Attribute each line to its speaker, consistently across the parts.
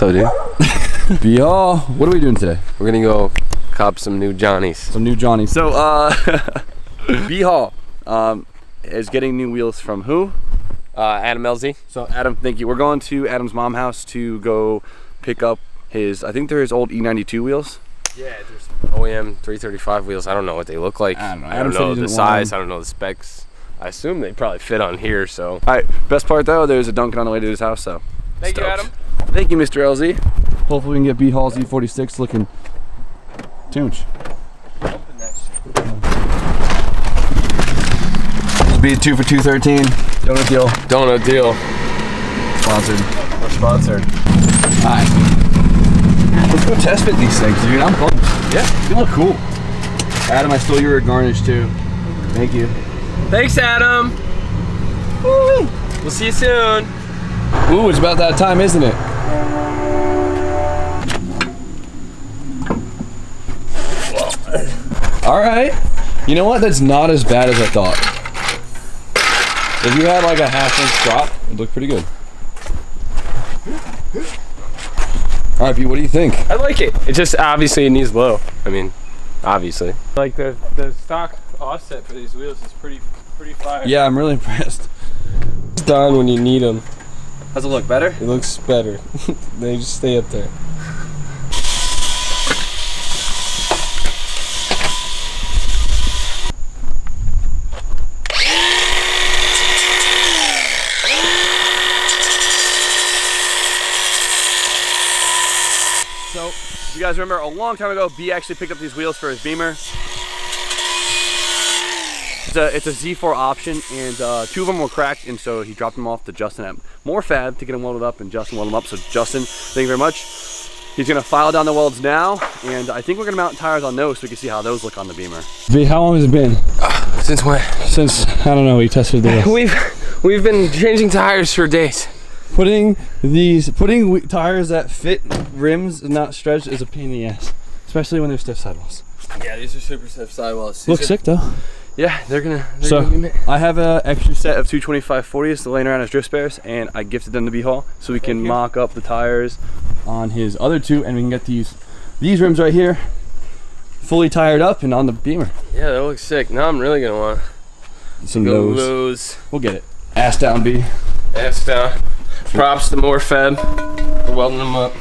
Speaker 1: up, dude?
Speaker 2: B-Haul, what are we doing today?
Speaker 1: We're gonna go cop some new Johnnies.
Speaker 2: Some new Johnnies. So, B-Haul is getting new wheels from who?
Speaker 1: Adam LZ.
Speaker 2: So, Adam, thank you. We're going to Adam's mom's house to go pick up his, I think they're his old E92 wheels.
Speaker 1: Yeah, there's OEM 335 wheels. I don't know what they look like.
Speaker 2: I don't know.
Speaker 1: I don't know the size. I don't know the specs. I assume they probably fit on here, so.
Speaker 2: All right, best part though, there's a Dunkin' on the way to his house, so.
Speaker 1: Thank you, Adam.
Speaker 2: Thank you, Mr. LZ. Hopefully we can get B-Haul's E46 looking tunch. This will be a 2 for $2.13. Donut deal.
Speaker 1: Donut deal.
Speaker 2: Sponsored.
Speaker 1: We're sponsored.
Speaker 2: Alright. Let's go test fit these things, dude. I'm pumped.
Speaker 1: Yeah.
Speaker 2: They look cool. Adam, I stole your garnish too. Thank you.
Speaker 1: Thanks, Adam. Woo. We'll see you soon.
Speaker 2: Ooh, it's about that time, isn't it? All right. You know what? That's not as bad as I thought. If you had like a half-inch drop, it'd look pretty good. All right, B, what do you think?
Speaker 1: I like it. It just obviously it needs low. I mean, obviously. Like the stock offset for these wheels is pretty fire.
Speaker 2: Yeah, I'm really impressed.
Speaker 1: It's done when you need them.
Speaker 2: Does it look better?
Speaker 1: It looks better. They just stay up there.
Speaker 2: So, if you guys remember, a long time ago, B actually picked up these wheels for his Beamer. It's a Z4 option, and 2 of them were cracked, and so he dropped them off to Justin at Morefab to get them welded up, and Justin welded them up. So Justin, thank you very much. He's gonna file down the welds now, and I think we're gonna mount tires on those so we can see how those look on the Beamer.
Speaker 3: V, how long has it been?
Speaker 1: Since when?
Speaker 3: Since, I don't know, we tested the wheels.
Speaker 1: We've been changing tires for days.
Speaker 3: Putting tires that fit rims and not stretched is a pain in the ass, especially when they're stiff sidewalls.
Speaker 1: Yeah, these are super stiff sidewalls.
Speaker 3: Looks sick though.
Speaker 1: Yeah, they're gonna be
Speaker 2: I have an extra set of 225/40s laying around as drift spares, and I gifted them to B-Haul so we can mock up the tires on his other 2, and we can get these rims right here fully tired up and on the Beamer.
Speaker 1: Yeah, that looks sick. Now I'm really gonna want
Speaker 2: Some
Speaker 1: lows.
Speaker 2: We'll get it. Ass down, B.
Speaker 1: Ass down. Props to Morefab for welding them up.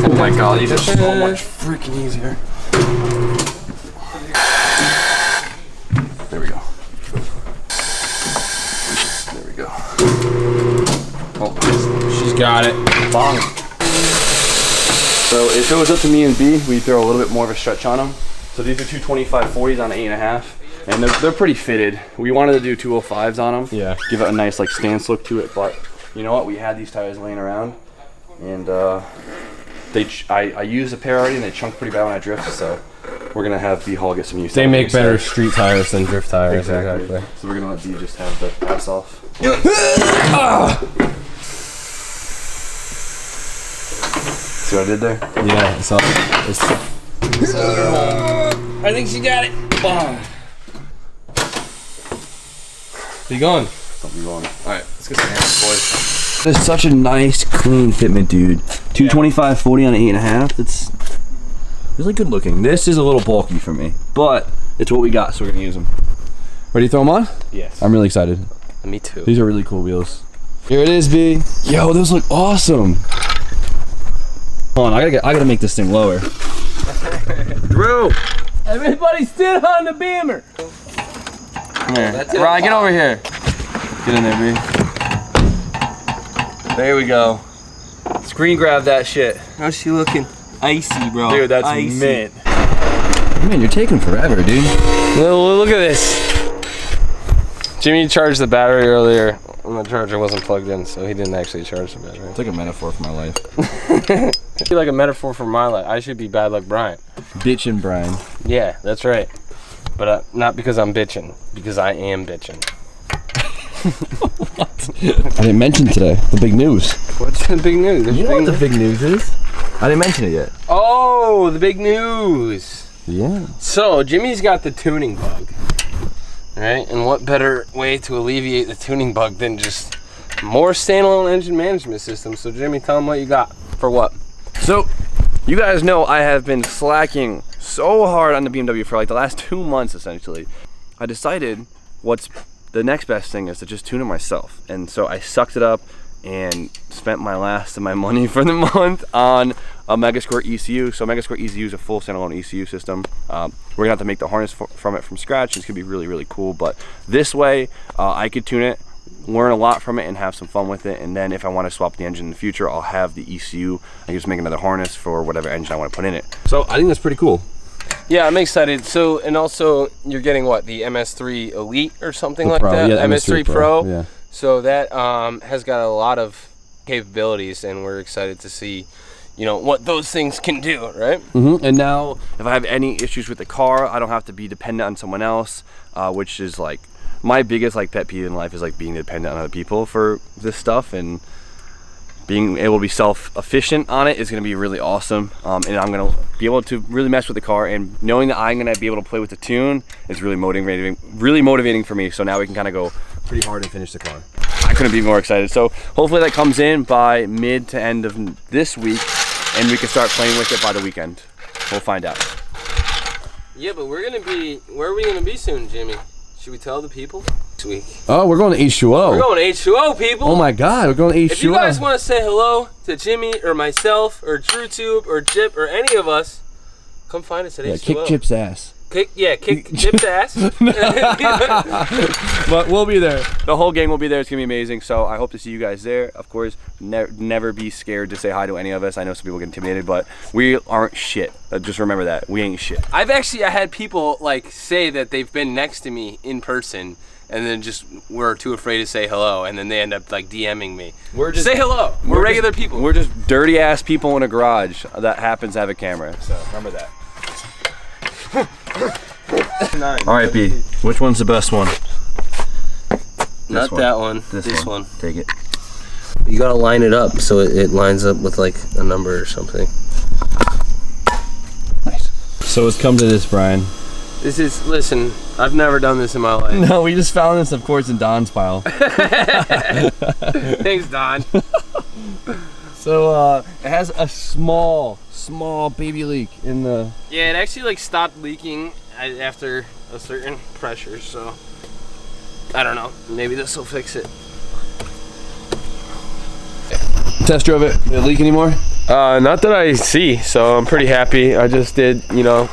Speaker 2: Oh my god, these are so much freaking easier. There we go. There we go. Oh,
Speaker 1: She's got it.
Speaker 2: bong. So if it was up to me and B, we'd throw a little bit more of a stretch on them. So these are 225/40s on 8.5, and they're pretty fitted. We wanted to do 205s on them.
Speaker 1: Yeah.
Speaker 2: Give it a nice like stance look to it, but you know what? We had these tires laying around, and I used a pair already, and they chunked pretty bad when I drifted. So we're gonna have B-Haul get some use.
Speaker 1: They make better street tires than drift tires. Exactly.
Speaker 2: So we're gonna let B just have the pass off. See what I did there?
Speaker 1: Yeah, it's all. I think she got it. Be gone.
Speaker 2: Don't be going. All right, let's get some hands, boys. That's such a nice, clean fitment, dude. 225/40 on 8.5. That's really good looking. This is a little bulky for me, but it's what we got, so we're gonna use them. Ready to throw them on?
Speaker 1: Yes.
Speaker 2: I'm really excited.
Speaker 1: Me too.
Speaker 2: These are really cool wheels. Here it is, B. Yo, those look awesome. Hold on, I gotta make this thing lower. Drew!
Speaker 1: Everybody sit on the Beamer.
Speaker 2: Come here. Ryan, get over here. Get in there, B. There we go. Screen grab that shit.
Speaker 4: How's she looking? Icy, bro.
Speaker 2: Dude, that's
Speaker 4: icy.
Speaker 2: mint. Man, you're taking forever, dude.
Speaker 1: Look at this. Jimmy charged the battery earlier when the charger wasn't plugged in, so he didn't actually charge the battery.
Speaker 2: It's like a metaphor for my life.
Speaker 1: It'd be like a metaphor for my life. I should be bad like Brian.
Speaker 2: Bitchin' Brian.
Speaker 1: Yeah, that's right. But not because I'm bitching, because I am bitching.
Speaker 3: I didn't mention today the big news.
Speaker 1: What's the big news?
Speaker 2: You know what the big news is? I didn't mention it yet.
Speaker 1: Oh, the big news.
Speaker 3: Yeah.
Speaker 1: So, Jimmy's got the tuning bug. Right? And what better way to alleviate the tuning bug than just more standalone engine management systems? So, Jimmy, tell them what you got. For what?
Speaker 2: So, you guys know I have been slacking so hard on the BMW for like the last 2 months, essentially. I decided what's the next best thing is to just tune it myself. And so I sucked it up and spent my last of my money for the month on a Megascore ECU. So Megascore ECU is a full standalone ECU system. We're gonna have to make the harness from it from scratch. It's gonna be really, really cool. But this way, I could tune it, learn a lot from it, and have some fun with it. And then if I want to swap the engine in the future, I'll have the ECU. I can just make another harness for whatever engine I want to put in it. So I think that's pretty cool.
Speaker 1: Yeah, I'm excited. So, and also, you're getting what, the MS3 Elite or something
Speaker 3: The
Speaker 1: like
Speaker 3: Pro,
Speaker 1: that?
Speaker 3: yeah,
Speaker 1: MS3 Pro.
Speaker 3: Yeah.
Speaker 1: So that has got a lot of capabilities, and we're excited to see, you know, what those things can do, right?
Speaker 2: Mm-hmm. And now, if I have any issues with the car, I don't have to be dependent on someone else, which is like my biggest like pet peeve in life is like being dependent on other people for this stuff, and being able to be self-efficient on it is going to be really awesome. And I'm going to be able to really mess with the car, and knowing that I'm going to be able to play with the tune is really motivating for me. So now we can kind of go pretty hard and finish the car. I couldn't be more excited. So hopefully that comes in by mid to end of this week, and we can start playing with it by the weekend. We'll find out.
Speaker 1: Yeah, but where are we gonna be soon, Jimmy? Should we tell the people this week?
Speaker 3: Oh, we're going to H2O.
Speaker 1: We're going to H2O, people.
Speaker 3: Oh my God, we're going to H2O.
Speaker 1: If you guys want to say hello to Jimmy or myself or TrueTube or Chip or any of us, come find us at H2O.
Speaker 3: Kick Chip's ass.
Speaker 1: Kick Chip's ass.
Speaker 3: But we'll be there.
Speaker 2: The whole gang will be there. It's gonna be amazing. So I hope to see you guys there. Of course, never be scared to say hi to any of us. I know some people get intimidated, but we aren't shit. Just remember that we ain't shit.
Speaker 1: I had people like say that they've been next to me in person, and then just were too afraid to say hello, and then they end up like DMing me. Say hello. We're regular people.
Speaker 2: We're just dirty ass people in a garage that happens to have a camera. So remember that. All right, B. Which one's the best one?
Speaker 1: Not that one. This one.
Speaker 2: Take it.
Speaker 1: You gotta line it up so it lines up with like a number or something.
Speaker 3: Nice. So it's come to this, Brian.
Speaker 1: Listen, I've never done this in my life.
Speaker 3: No, we just found this, of course, in Don's pile.
Speaker 1: Thanks, Don.
Speaker 3: So it has a small baby leak in the...
Speaker 1: Yeah, it actually like stopped leaking after a certain pressure, so I don't know. Maybe this will fix it.
Speaker 3: Test drove it. Did it leak anymore?
Speaker 1: Not that I see, so I'm pretty happy. I just did, you know,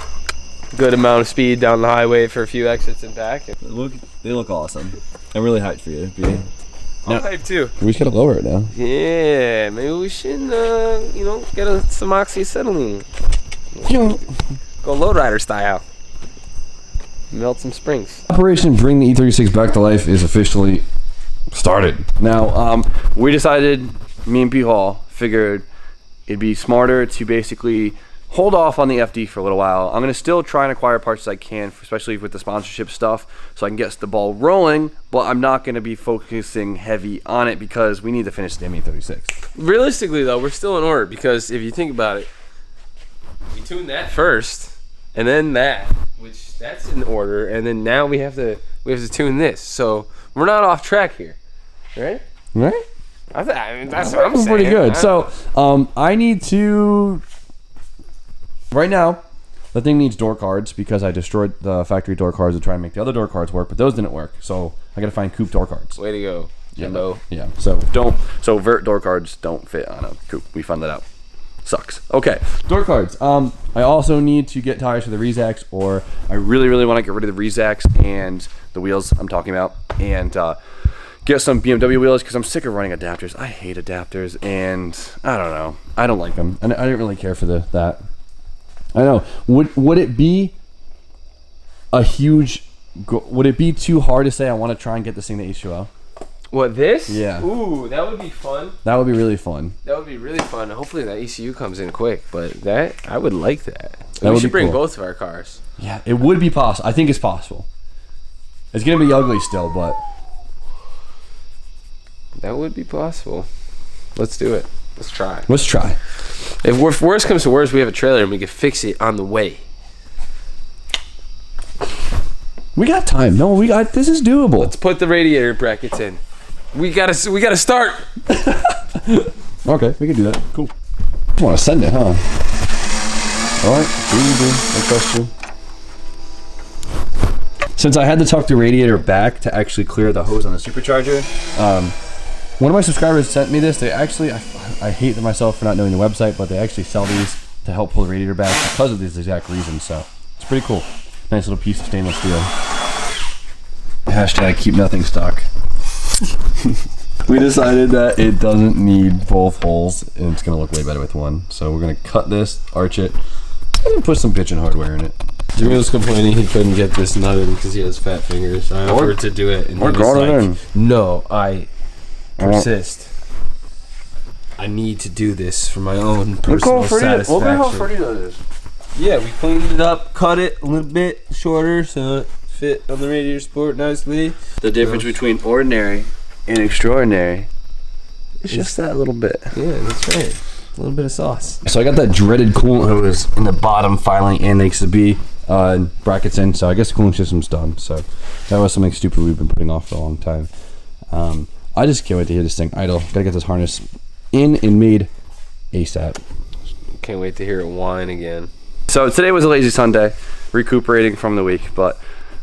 Speaker 1: good amount of speed down the highway for a few exits and back.
Speaker 2: They look awesome. I'm really hyped for you, B.
Speaker 1: I'm hyped too.
Speaker 3: We just gotta lower it now.
Speaker 1: Yeah, maybe we should, you know, get some oxyacetylene. Go lowrider style. Melt some springs.
Speaker 3: Operation Bring the E46 Back to Life is officially started.
Speaker 2: Now, we decided, me and P. Hall figured it'd be smarter to basically hold off on the FD for a little while. I'm gonna still try and acquire parts as I can, especially with the sponsorship stuff, so I can get the ball rolling, but I'm not gonna be focusing heavy on it because we need to finish the E46.
Speaker 1: Realistically though, we're still in order, because if you think about it, we tuned that first, and then that, which that's in order, and then now we have to tune this. So we're not off track here, right?
Speaker 3: Right?
Speaker 1: I mean, that's what I'm saying.
Speaker 3: Pretty good. So I need to... Right now, the thing needs door cards because I destroyed the factory door cards to try and make the other door cards work, but those didn't work. So I gotta find coupe door cards.
Speaker 1: Way to go, Jimbo.
Speaker 3: Yeah.
Speaker 2: So vert door cards don't fit on a coupe. We found that out. Sucks. Okay.
Speaker 3: Door cards. I also need to get tires for the Rezacs, or
Speaker 2: I really want to get rid of the Rezacs and the wheels I'm talking about, and get some BMW wheels because I'm sick of running adapters. I hate adapters, and I don't know. I don't like them.
Speaker 3: and I didn't really care for that. I know. Would it be a huge? Would it be too hard to say I want to try and get this thing to H2O?
Speaker 1: What, this?
Speaker 3: Yeah.
Speaker 1: Ooh, that would be fun.
Speaker 3: That would be really fun.
Speaker 1: That would be really fun. Hopefully that ECU comes in quick, but that, I would like that.
Speaker 3: That
Speaker 1: we
Speaker 3: would
Speaker 1: should
Speaker 3: be
Speaker 1: bring
Speaker 3: cool.
Speaker 1: both of our cars.
Speaker 3: Yeah, it would be possible. I think it's possible. It's gonna be ugly still, but
Speaker 1: That would be possible. Let's do it. Let's try.
Speaker 3: Let's try.
Speaker 1: If worst comes to worst, we have a trailer and we can fix it on the way.
Speaker 3: We got time. No, this is doable.
Speaker 1: Let's put the radiator brackets in. We gotta start.
Speaker 3: Okay, we can do that. Cool. You want to send it, huh? All right. I trust you. Since I had to tuck the radiator back to actually clear the hose on the supercharger, one of my subscribers sent me this. They actually, I hate myself for not knowing the website, but they actually sell these to help pull the radiator back because of these exact reasons. So it's pretty cool. Nice little piece of stainless steel. Hashtag keep nothing stuck. We decided that it doesn't need both holes and it's gonna look way better with one. So we're gonna cut this, arch it, and put some pitching hardware in it.
Speaker 1: Jimmy was complaining he couldn't get this nut in because he has fat fingers. I offered to do it, and he was like, "No, I persist. I need to do this for my own personal satisfaction."
Speaker 2: Look at how pretty that is.
Speaker 1: Yeah, we cleaned it up, cut it a little bit shorter so it fit on the Radiator Sport nicely.
Speaker 2: The difference between ordinary and extraordinary is just that little bit.
Speaker 1: Yeah, that's right. A little bit of sauce.
Speaker 3: So I got that dreaded coolant hose in the bottom finally annexed to be brackets in. So I guess the cooling system's done. So that was something stupid we've been putting off for a long time. I just can't wait to hear this thing idle. Gotta get this harness in and made ASAP.
Speaker 1: Can't wait to hear it whine again.
Speaker 2: So today was a lazy Sunday, recuperating from the week, but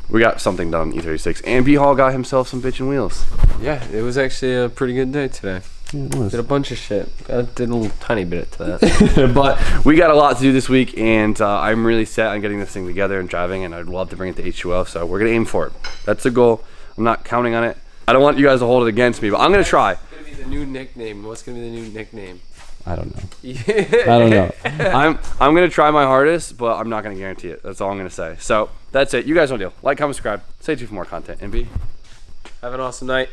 Speaker 2: we got something done on E46. And B-Hall got himself some bitchin' wheels.
Speaker 1: Yeah, it was actually a pretty good day today.
Speaker 3: Yeah, it was.
Speaker 1: Did a bunch of shit. I did a little tiny bit to that.
Speaker 2: But we got a lot to do this week, and I'm really set on getting this thing together and driving, and I'd love to bring it to H2O, so we're going to aim for it. That's the goal. I'm not counting on it. I don't want you guys to hold it against me, but I'm going to try.
Speaker 1: What's going to be the new nickname? What's going to be the new nickname?
Speaker 3: I don't know. I don't know.
Speaker 2: I'm going to try my hardest, but I'm not going to guarantee it. That's all I'm going to say. So that's it. You guys know the deal. Like, comment, subscribe. Stay tuned for more content. And B,
Speaker 1: have an awesome night.